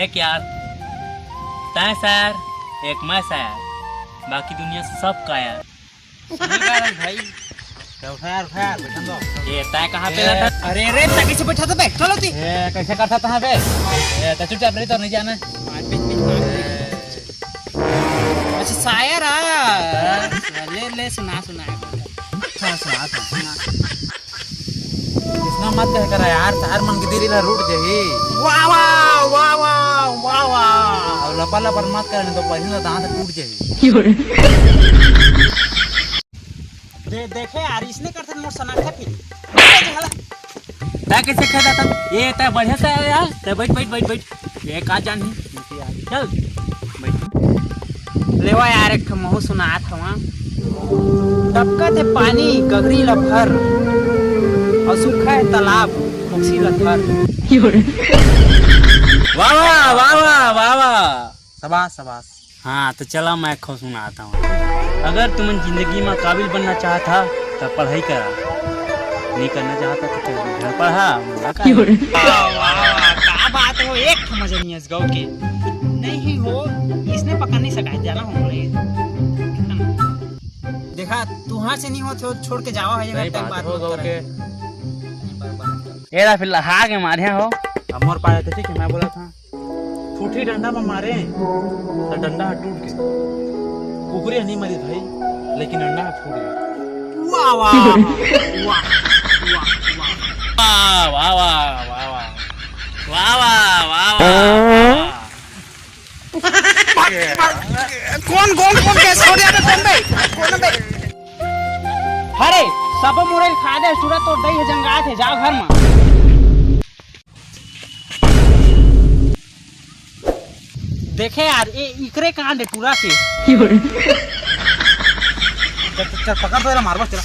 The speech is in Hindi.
एक यार तय सर एक मैं सर बाकी दुनिया से सब का यार भाई उठा बैठा दो। ये तय कहाँ पे रहता? अरे रे तय कैसे बैठा था बे? चलो ती कैसे करता था बे? तो चुपचाप नहीं तो नहीं जाना। अच्छा शायर आ ले ले सुना इतना मत कह कर यार सार मन की देरी ला रूट जाही। वाह वाह वाह वाह वाह वाह और लपा लपर मत करने तो पहले दांत टूट जाही। देखे यार इसने करते मोर सना खा फिर तय कैसे खाता था? ये तय बढ़िया से यार तय बैठ ये का जान ही चल बैठ लेवा यार एक महू सुनात हवा टपका थे पानी गगरी लफर और सूखा है तालाब पक्षी लफर। वाह वाह वाह वाह वाह वाह शाबाश शाबाश। हाँ तो चला मैं खो सुनाता हूँ। अगर तुम जिंदगी में काबिल बनना चाहता तो पढ़ाई करा, नहीं करना चाहता तो चल घर पढ़ा। क्या बात हो एक मजनिया गाँव के नहीं हो इसने पकड़ नहीं सका जाना हो देखा तुहार से नहीं होते हो छोड़ के जाओ है जगह टाइम बात हो के ये फिर लहा के मारे हो अमर पाया था ठीक है मैं बोला था ठूठी डंडा में मारे तो डंडा टूट के कुकुरे नहीं मरी भाई लेकिन डंडा फूट गया। वाह वाह वाह वाह वाह वाह वाह वाह वाह वाह कौन कैसे हो गया कौन बे अरे सब मोरे खा दे सूरत तो दई है जंगात है जाओ घर में। देखे यार ये इकरे कहां दे टूरा के चल पकड़ तो मारबो चला।